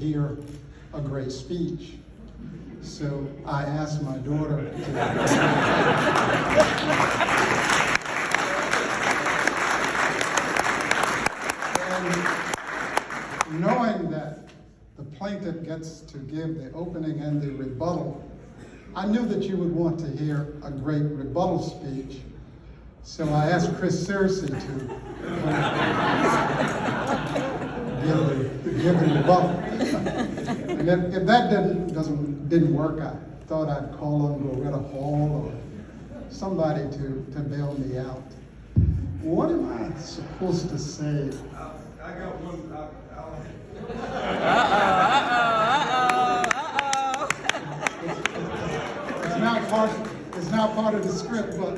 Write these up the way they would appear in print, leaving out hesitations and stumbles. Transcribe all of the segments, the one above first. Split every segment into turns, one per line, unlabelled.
hear a great speech. So I asked my daughter to and knowing that the plaintiff gets to give the opening and the rebuttal, I knew that you would want to hear a great rebuttal speech. So I asked Chris Searcy to give the rebuttal. And if that didn't work, I thought I'd call on Loretta Hall or somebody to bail me out. What am I supposed to say?
I got one.
It's not part of the script, but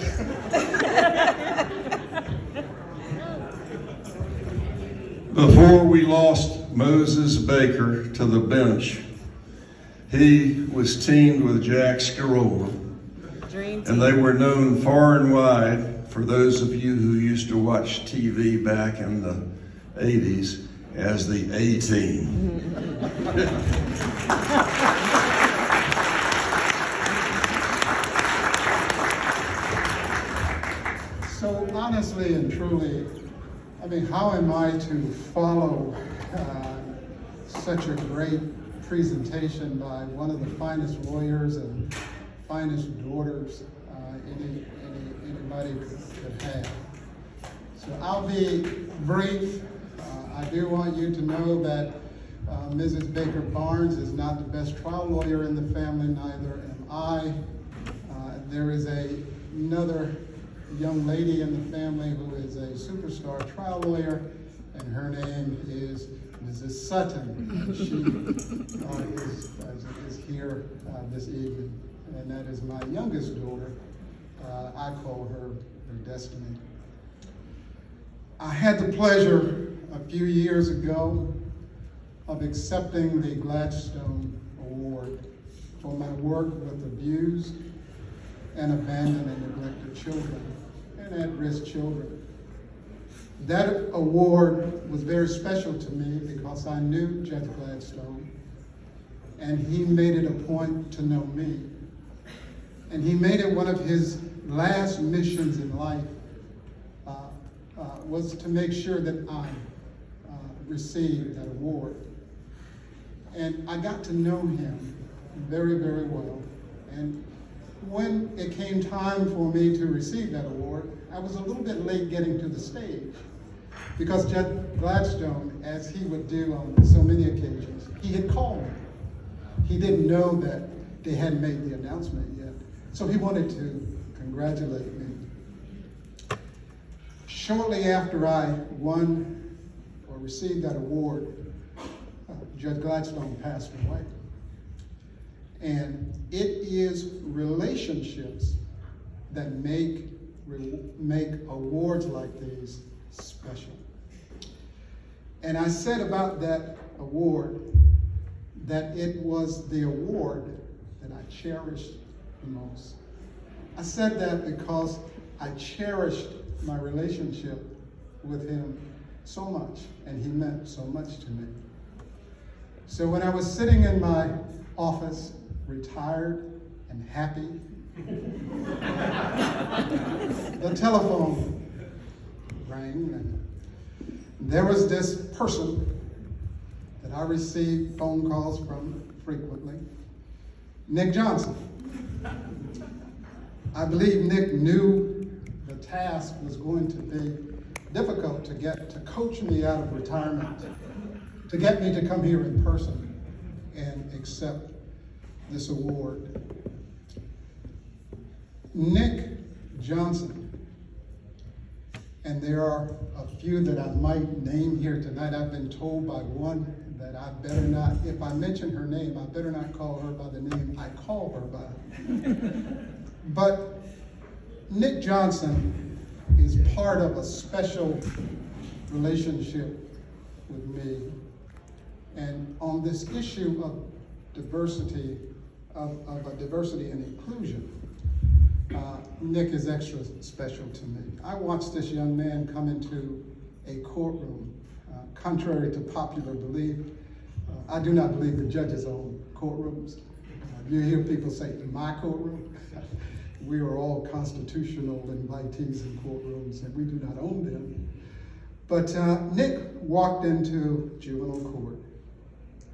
Before we lost Moses Baker to the bench, he was teamed with Jack Scarola, and they were known far and wide, for those of you who used to watch TV back in the 80s, as the A-Team.
so honestly and truly, I mean, how am I to follow such a great presentation by one of the finest lawyers and finest daughters anybody could have? So I'll be brief. I do want you to know that Mrs. Baker Barnes is not the best trial lawyer in the family, neither am I. There is another young lady in the family who is a superstar trial lawyer, and her name is Mrs. Sutton. She is here this evening, and that is my youngest daughter. I call her Destiny. I had the pleasure a few years ago of accepting the Gladstone Award for my work with abused and abandoned and neglected children and at-risk children. That award was very special to me because I knew Judge Gladstone, and he made it a point to know me. And he made it one of his last missions in life was to make sure that I received that award. And I got to know him very, very well. And when it came time for me to receive that award, I was a little bit late getting to the stage because Judge Gladstone, as he would do on so many occasions, he had called me. He didn't know that they hadn't made the announcement yet. So he wanted to congratulate me. Shortly after I won or received that award, Judge Gladstone passed away. And it is relationships that make awards like these special. And I said about that award that it was the award that I cherished the most. I said that because I cherished my relationship with him so much, and he meant so much to me. So when I was sitting in my office, retired and happy, the telephone rang, and there was this person that I received phone calls from frequently, Nick Johnson. I believe Nick knew the task was going to be difficult to coach me out of retirement, to get me to come here in person and accept this award. Nick Johnson, and there are a few that I might name here tonight. I've been told by one that I better not, if I mention her name, I better not call her by the name I call her by. But Nick Johnson is part of a special relationship with me. And on this issue of diversity, of diversity and inclusion, Nick is extra special to me. I watched this young man come into a courtroom. Contrary to popular belief, I do not believe the judges own courtrooms. You hear people say, my courtroom. We are all constitutional invitees in courtrooms, and we do not own them. But Nick walked into juvenile court,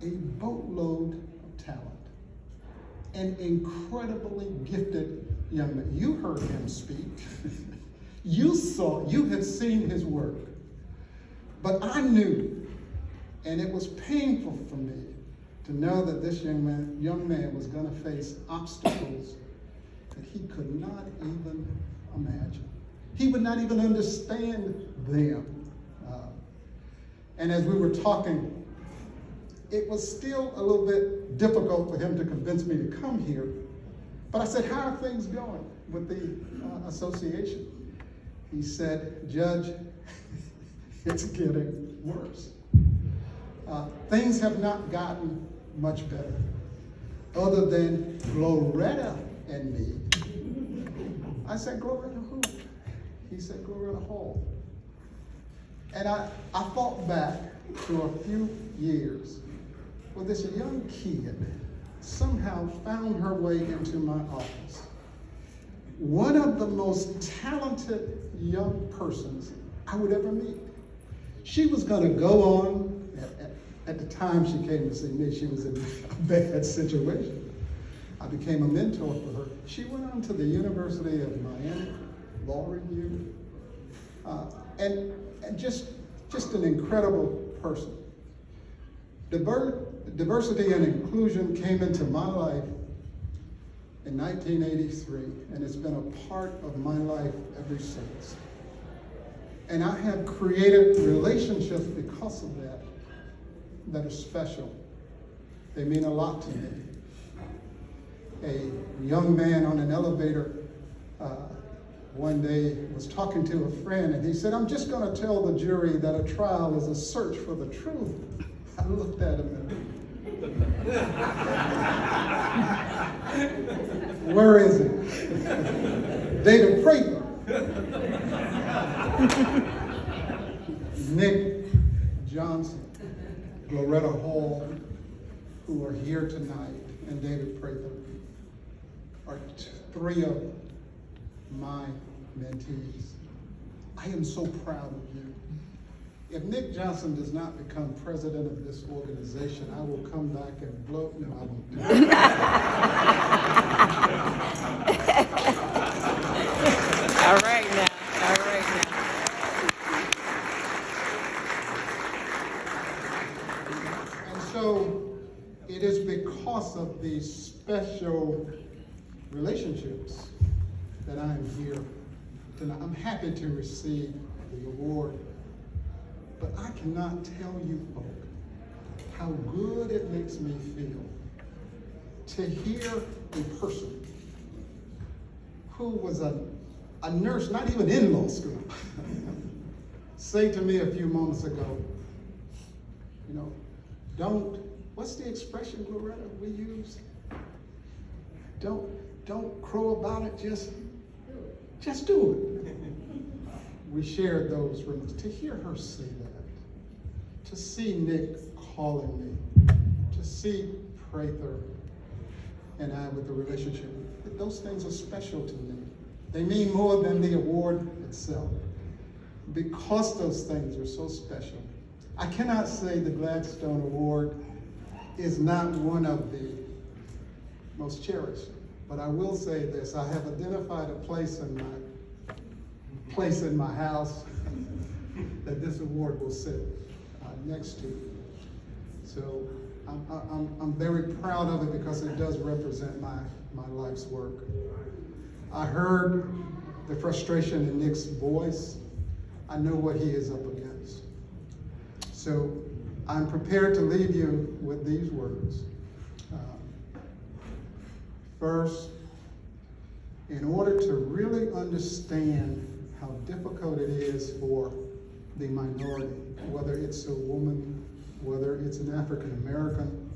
a boatload of talent, an incredibly gifted young man. You heard him speak. You had seen his work. But I knew, and it was painful for me to know that this young man was going to face obstacles that he could not even imagine. He would not even understand them. And as we were talking, it was still a little bit difficult for him to convince me to come here. But I said, how are things going with the association? He said, Judge, it's getting worse. Things have not gotten much better, other than Gloretta and me. I said, Gloretta who? He said, Gloretta Hall. And I thought back to a few years where this young kid somehow found her way into my office. One of the most talented young persons I would ever meet. She was going to go on, at the time she came to see me, she was in a bad situation. I became a mentor for her. She went on to the University of Miami, Law Review, and just an incredible person. Diversity and inclusion came into my life in 1983, and it's been a part of my life ever since. And I have created relationships because of that are special. They mean a lot to me. A young man on an elevator one day was talking to a friend, and he said, I'm just going to tell the jury that a trial is a search for the truth. I looked at him and where is it? David Prather. Nick Johnson, Gloretta Hall, who are here tonight, and David Prather are three of my mentees. I am so proud of you. If Nick Johnson does not become president of this organization, I will come back and blow. No, I won't do it.
All right now. All right now.
And so it is because of these special relationships that I am here tonight. I'm happy to receive the award, but I cannot tell you folk how good it makes me feel to hear a person who was a nurse, not even in law school, say to me a few moments ago, you know, what's the expression, Gloretta, we use? Don't crow about it, just do it. We shared those rooms. To hear her say that, to see Nick calling me, to see Prather and I with the relationship, those things are special to me. They mean more than the award itself. Because those things are so special, I cannot say the Gladstone Award is not one of the most cherished, but I will say this, I have identified a place in my house that this award will sit next to. So I'm very proud of it because it does represent my life's work. I heard the frustration in Nick's voice. I know what he is up against. So I'm prepared to leave you with these words. First, in order to really understand how difficult it is for the minority, whether it's a woman, whether it's an African American,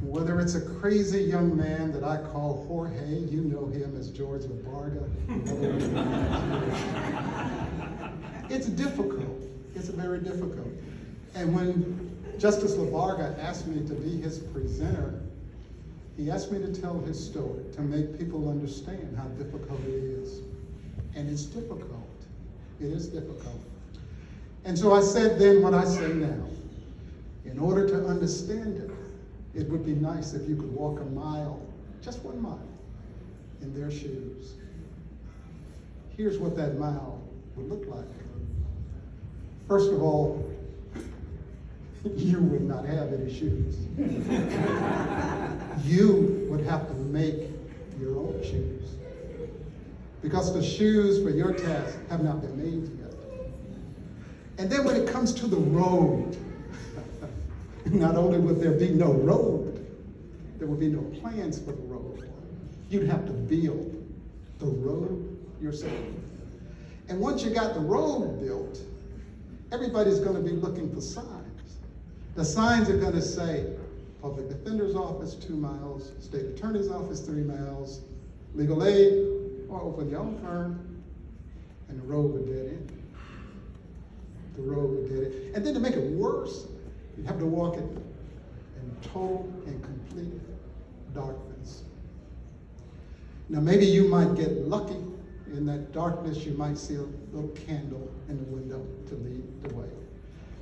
whether it's a crazy young man that I call Jorge, you know him as George LaBarga. It's difficult. It's very difficult. And when Justice LaVarga asked me to be his presenter. He asked me to tell his story, to make people understand how difficult it is. And it's difficult. It is difficult. And so I said then what I say now. In order to understand it, it would be nice if you could walk a mile, just 1 mile, in their shoes. Here's what that mile would look like. First of all, you would not have any shoes. You would have to make your own shoes. Because the shoes for your task have not been made yet. And then when it comes to the road, not only would there be no road, there would be no plans for the road. You'd have to build the road yourself. And once you got the road built, everybody's going to be looking for signs. The signs are going to say, Public Defender's Office 2 miles, State Attorney's Office 3 miles, legal aid, or open your own firm, and the road would dead end. The road would dead end. And then to make it worse, you'd have to walk it in total and complete darkness. Now maybe you might get lucky. In that darkness, you might see a little candle in the window to lead the way.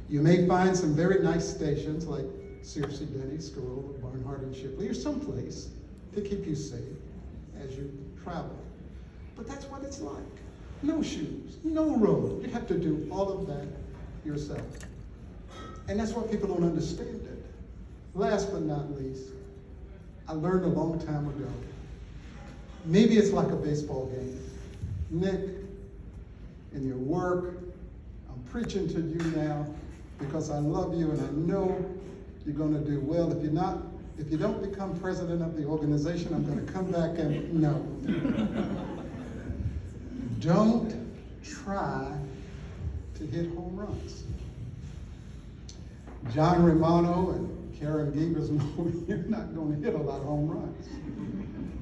You may find some very nice stations like Searcy, Denny, Scarola, Barnhart, and Shipley, or someplace to keep you safe as you travel. But that's what it's like. No shoes, no road. You have to do all of that yourself. And that's what people don't understand it. Last but not least, I learned a long time ago, maybe it's like a baseball game. Nick, in your work, I'm preaching to you now because I love you and I know you're going to do well. If you don't become president of the organization, I'm going to come back and no. Don't try to hit home runs. John Romano and Karen Giebers know you're not going to hit a lot of home runs.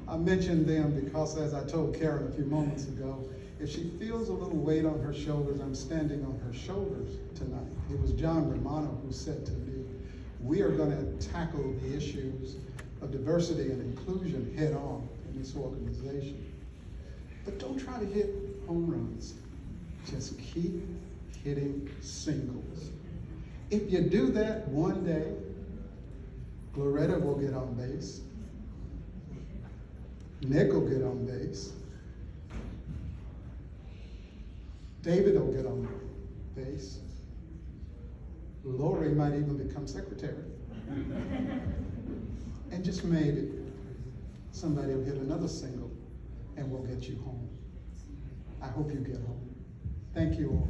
I mentioned them because, as I told Karen a few moments ago, if she feels a little weight on her shoulders, I'm standing on her shoulders tonight. It was John Romano who said to me, we are going to tackle the issues of diversity and inclusion head on in this organization. But don't try to hit home runs. Just keep hitting singles. If you do that one day, Gloretta will get on base. Nick will get on base. David will get on base. Lori might even become secretary. And just maybe somebody will hit another single and we'll get you home. I hope you get home. Thank you all.